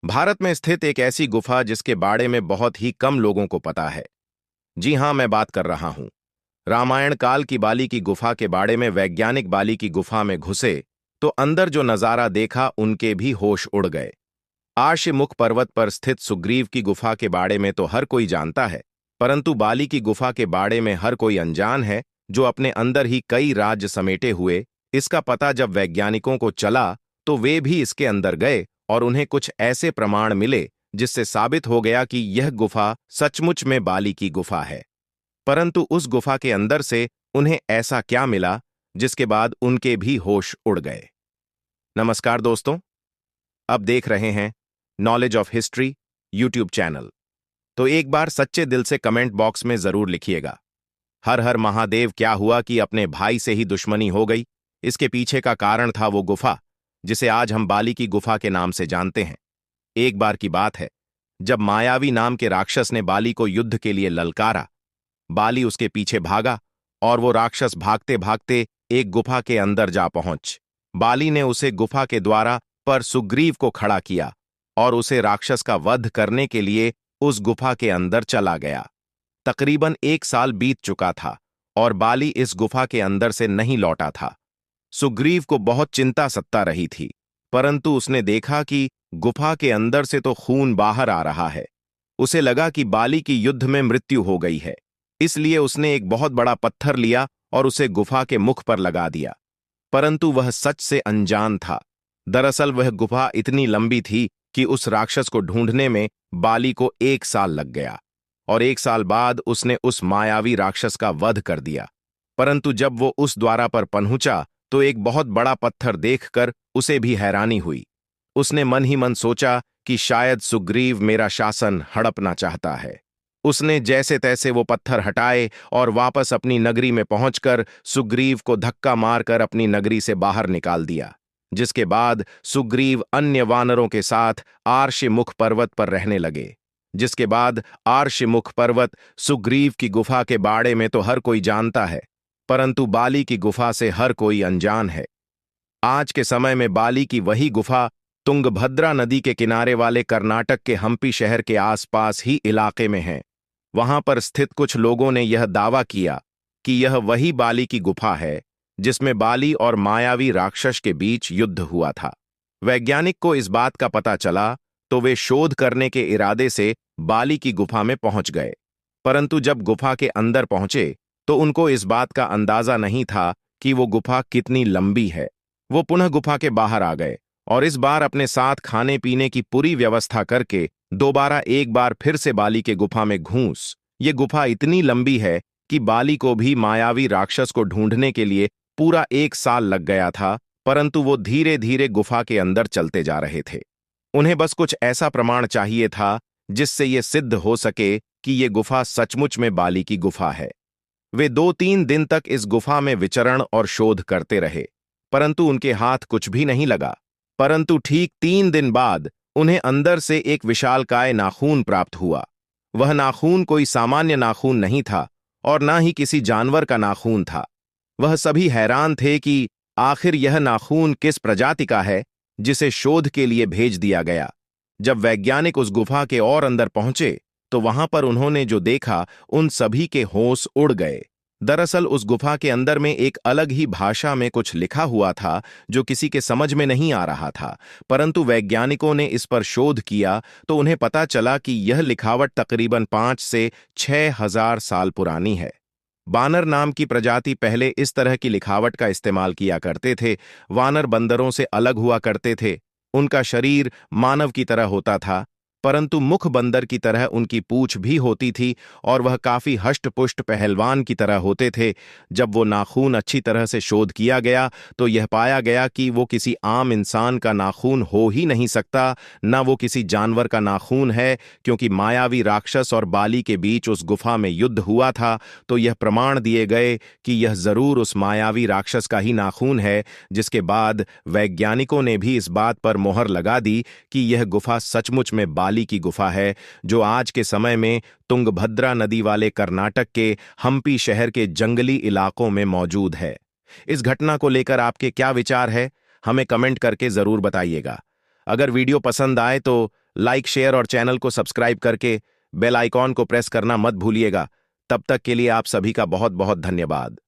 भारत में स्थित एक ऐसी गुफा जिसके बारे में बहुत ही कम लोगों को पता है। जी हां, मैं बात कर रहा हूं रामायण काल की बाली की गुफा के बारे में। वैज्ञानिक बाली की गुफा में घुसे तो अंदर जो नजारा देखा उनके भी होश उड़ गए। आश्यमुख पर्वत पर स्थित सुग्रीव की गुफा के बारे में तो हर कोई जानता है, परंतु बाली की गुफा के बारे में हर कोई अनजान है, जो अपने अंदर ही कई राज्य समेटे हुए। इसका पता जब वैज्ञानिकों को चला तो वे भी इसके अंदर गए और उन्हें कुछ ऐसे प्रमाण मिले जिससे साबित हो गया कि यह गुफा सचमुच में बाली की गुफा है। परंतु उस गुफा के अंदर से उन्हें ऐसा क्या मिला जिसके बाद उनके भी होश उड़ गए। नमस्कार दोस्तों, अब देख रहे हैं knowledge of history YouTube channel. तो एक बार सच्चे दिल से कमेंट बॉक्स में जरूर लिखिएगा, हर हर महादेव, क्या हुआ कि अपने भाई से ही दुश्मनी हो गई। इसके पीछे का कारण था वो गुफा जिसे आज हम बाली की गुफा के नाम से जानते हैं। एक बार की बात है, जब मायावी नाम के राक्षस ने बाली को युद्ध के लिए ललकारा। बाली उसके पीछे भागा और वो राक्षस भागते भागते एक गुफा के अंदर जा पहुंच। बाली ने उसे गुफा के द्वारा पर सुग्रीव को खड़ा किया और उसे राक्षस का वध करने के लिए उस गुफा के अंदर चला गया। तकरीबन 1 साल बीत चुका था और बाली इस गुफा के अंदर से नहीं लौटा था। सुग्रीव को बहुत चिंता सता रही थी, परंतु उसने देखा कि गुफा के अंदर से तो खून बाहर आ रहा है। उसे लगा कि बाली की युद्ध में मृत्यु हो गई है, इसलिए उसने एक बहुत बड़ा पत्थर लिया और उसे गुफा के मुख पर लगा दिया। परंतु वह सच से अनजान था। दरअसल वह गुफा इतनी लंबी थी कि उस राक्षस को ढूंढने में बाली को 1 साल लग गया और 1 साल बाद उसने उस मायावी राक्षस का वध कर दिया। परंतु जब वो उस द्वारा पर पहुंचा तो एक बहुत बड़ा पत्थर देखकर उसे भी हैरानी हुई। उसने मन ही मन सोचा कि शायद सुग्रीव मेरा शासन हड़पना चाहता है। उसने जैसे तैसे वो पत्थर हटाए और वापस अपनी नगरी में पहुंचकर सुग्रीव को धक्का मारकर अपनी नगरी से बाहर निकाल दिया। जिसके बाद सुग्रीव अन्य वानरों के साथ आर्षमुख पर्वत पर रहने लगे। जिसके बाद आर्षमुख पर्वत सुग्रीव की गुफा के बारे में तो हर कोई जानता है, परंतु बाली की गुफा से हर कोई अनजान है। आज के समय में बाली की वही गुफा तुंगभद्रा नदी के किनारे वाले कर्नाटक के हम्पी शहर के आसपास ही इलाके में है। वहां पर स्थित कुछ लोगों ने यह दावा किया कि यह वही बाली की गुफा है जिसमें बाली और मायावी राक्षस के बीच युद्ध हुआ था। वैज्ञानिक को इस बात का पता चला तो वे शोध करने के इरादे से बाली की गुफा में पहुंच गए। परंतु जब गुफा के अंदर पहुंचे तो उनको इस बात का अंदाजा नहीं था कि वो गुफा कितनी लंबी है। वो पुनः गुफा के बाहर आ गए और इस बार अपने साथ खाने पीने की पूरी व्यवस्था करके दोबारा एक बार फिर से बाली के गुफा में घूस। ये गुफा इतनी लंबी है कि बाली को भी मायावी राक्षस को ढूंढने के लिए पूरा 1 साल लग गया था, परंतु वो धीरे धीरे गुफा के अंदर चलते जा रहे थे। उन्हें बस कुछ ऐसा प्रमाण चाहिए था जिससे ये सिद्ध हो सके कि ये गुफा सचमुच में बाली की गुफा है। वे 2-3 दिन तक इस गुफा में विचरण और शोध करते रहे, परंतु उनके हाथ कुछ भी नहीं लगा। परंतु ठीक 3 दिन बाद उन्हें अंदर से एक विशालकाय नाखून प्राप्त हुआ। वह नाखून कोई सामान्य नाखून नहीं था और ना ही किसी जानवर का नाखून था। वह सभी हैरान थे कि आखिर यह नाखून किस प्रजाति का है जिसे शोध के लिए भेज दिया गया। जब वैज्ञानिक उस गुफा के और अंदर पहुंचे तो वहां पर उन्होंने जो देखा उन सभी के होश उड़ गए। दरअसल उस गुफा के अंदर में एक अलग ही भाषा में कुछ लिखा हुआ था जो किसी के समझ में नहीं आ रहा था, परंतु वैज्ञानिकों ने इस पर शोध किया तो उन्हें पता चला कि यह लिखावट तकरीबन 5 से 6 हजार साल पुरानी है। वानर नाम की प्रजाति पहले इस तरह की लिखावट का इस्तेमाल किया करते थे। वानर बंदरों से अलग हुआ करते थे। उनका शरीर मानव की तरह होता था, परंतु मुख बंदर की तरह उनकी पूंछ भी होती थी और वह काफी हष्ट-पुष्ट पहलवान की तरह होते थे। जब वो नाखून अच्छी तरह से शोध किया गया तो यह पाया गया कि वो किसी आम इंसान का नाखून हो ही नहीं सकता, न वो किसी जानवर का नाखून है, क्योंकि मायावी राक्षस और बाली के बीच उस गुफा में युद्ध हुआ था। तो यह प्रमाण दिए गए कि यह जरूर उस मायावी राक्षस का ही नाखून है। जिसके बाद वैज्ञानिकों ने भी इस बात पर मोहर लगा दी कि यह गुफा सचमुच में बाली की गुफा है, जो आज के समय में तुंगभद्रा नदी वाले कर्नाटक के हम्पी शहर के जंगली इलाकों में मौजूद है। इस घटना को लेकर आपके क्या विचार है, हमें कमेंट करके जरूर बताइएगा। अगर वीडियो पसंद आए तो लाइक शेयर और चैनल को सब्सक्राइब करके बेल आइकॉन को प्रेस करना मत भूलिएगा। तब तक के लिए आप सभी का बहुत बहुत धन्यवाद।